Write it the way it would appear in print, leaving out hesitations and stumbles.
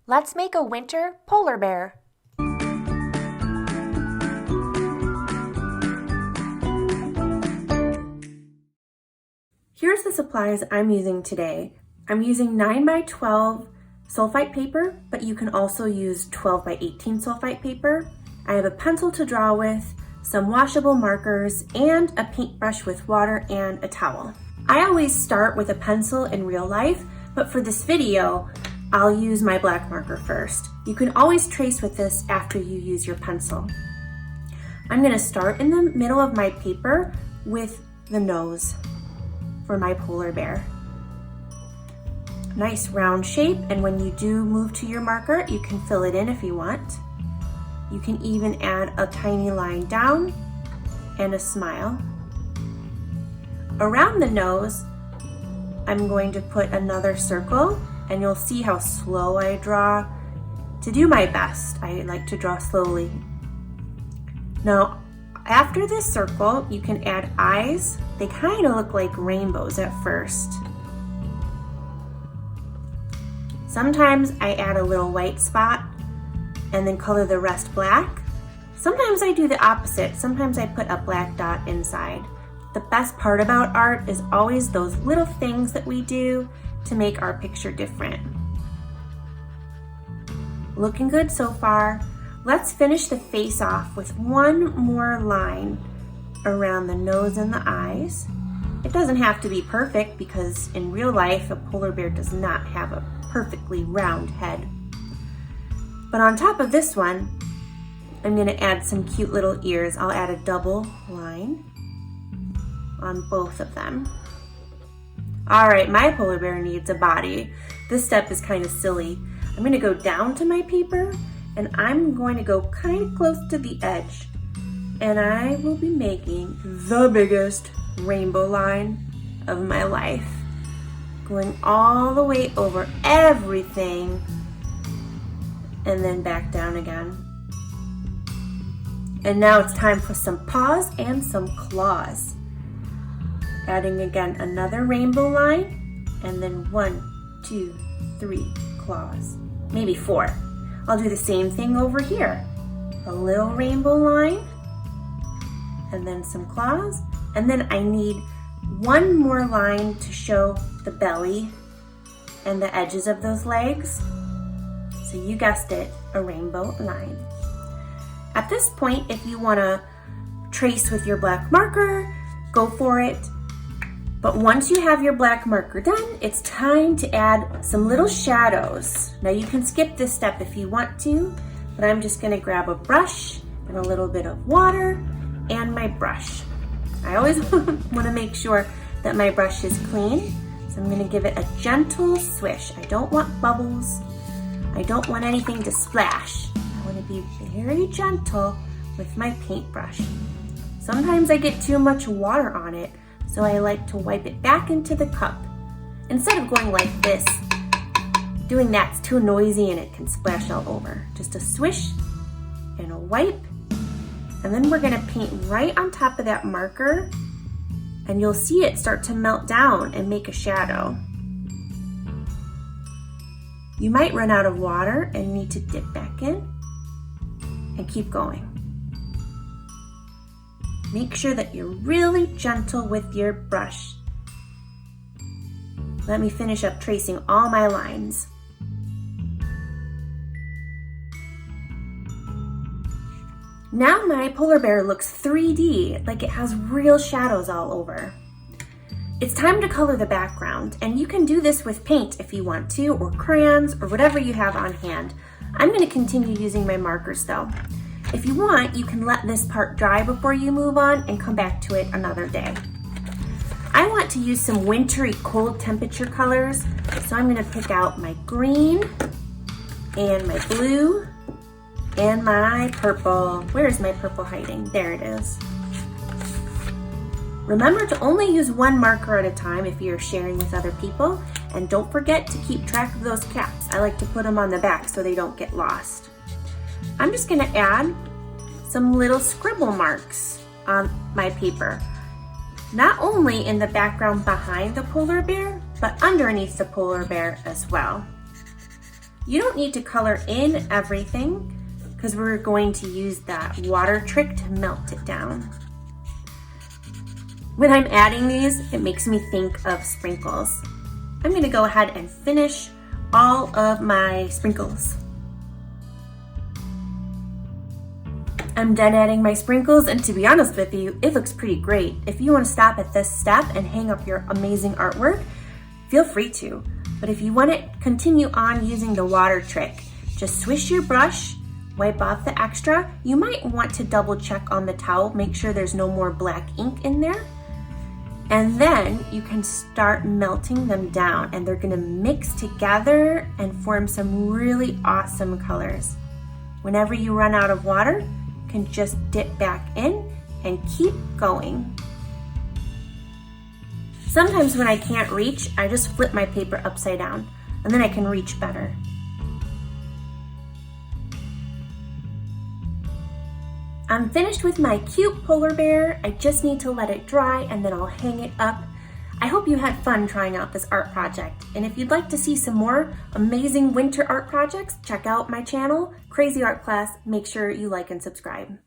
Let's make a winter polar bear. Here's the supplies I'm using today. I'm using 9x12 sulfite paper, but you can also use 12x18 sulfite paper. I have a pencil to draw with, some washable markers, and a paintbrush with water and a towel. I always start with a pencil in real life, but for this video, I'll use my black marker first. You can always trace with this after you use your pencil. I'm gonna start in the middle of my paper with the nose for my polar bear. Nice round shape, and when you do move to your marker, you can fill it in if you want. You can even add a tiny line down and a smile. Around the nose, I'm going to put another circle, and you'll see how slow I draw. To do my best, I like to draw slowly. Now, after this circle, you can add eyes. They kind of look like rainbows at first. Sometimes I add a little white spot and then color the rest black. Sometimes I do the opposite. Sometimes I put a black dot inside. The best part about art is always those little things that we do to make our picture different. Looking good so far. Let's finish the face off with one more line around the nose and the eyes. It doesn't have to be perfect because in real life, a polar bear does not have a perfectly round head. But on top of this one, I'm gonna add some cute little ears. I'll add a double line on both of them. All right, my polar bear needs a body. This step is kind of silly. I'm gonna go down to my paper and I'm going to go kind of close to the edge. And I will be making the biggest rainbow line of my life. Going all the way over everything and then back down again. And now it's time for some paws and some claws. Adding again another rainbow line, and then 1, 2, 3 claws, maybe 4. I'll do the same thing over here. A little rainbow line, and then some claws, and then I need one more line to show the belly and the edges of those legs. So you guessed it, a rainbow line. At this point, if you wanna trace with your black marker, go for it. But once you have your black marker done, it's time to add some little shadows. Now you can skip this step if you want to, but I'm just gonna grab a brush and a little bit of water and my brush. I always wanna make sure that my brush is clean, so I'm gonna give it a gentle swish. I don't want bubbles. I don't want anything to splash. I wanna be very gentle with my paintbrush. Sometimes I get too much water on it, so I like to wipe it back into the cup. Instead of going like this, doing that's too noisy and it can splash all over. Just a swish and a wipe, and then we're gonna paint right on top of that marker, and you'll see it start to melt down and make a shadow. You might run out of water and need to dip back in and keep going. Make sure that you're really gentle with your brush. Let me finish up tracing all my lines. Now my polar bear looks 3D, like it has real shadows all over. It's time to color the background, and you can do this with paint if you want to, or crayons, or whatever you have on hand. I'm gonna continue using my markers though. If you want, you can let this part dry before you move on and come back to it another day. I want to use some wintry cold temperature colors, so I'm gonna pick out my green and my blue and my purple. Where is my purple hiding? There it is. Remember to only use one marker at a time if you're sharing with other people, and don't forget to keep track of those caps. I like to put them on the back so they don't get lost. I'm just gonna add some little scribble marks on my paper, not only in the background behind the polar bear, but underneath the polar bear as well. You don't need to color in everything because we're going to use that water trick to melt it down. When I'm adding these, it makes me think of sprinkles. I'm gonna go ahead and finish all of my sprinkles. I'm done adding my sprinkles, and to be honest with you, it looks pretty great. If you want to stop at this step and hang up your amazing artwork, feel free to. But if you want to continue on using the water trick, just swish your brush, wipe off the extra. You might want to double check on the towel, make sure there's no more black ink in there. And then you can start melting them down, and they're gonna mix together and form some really awesome colors. Whenever you run out of water, you can just dip back in and keep going. Sometimes when I can't reach, I just flip my paper upside down, and then I can reach better. I'm finished with my cute polar bear. I just need to let it dry and then I'll hang it up. I hope you had fun trying out this art project. And if you'd like to see some more amazing winter art projects, check out my channel, Crazy Art Class. Make sure you like and subscribe.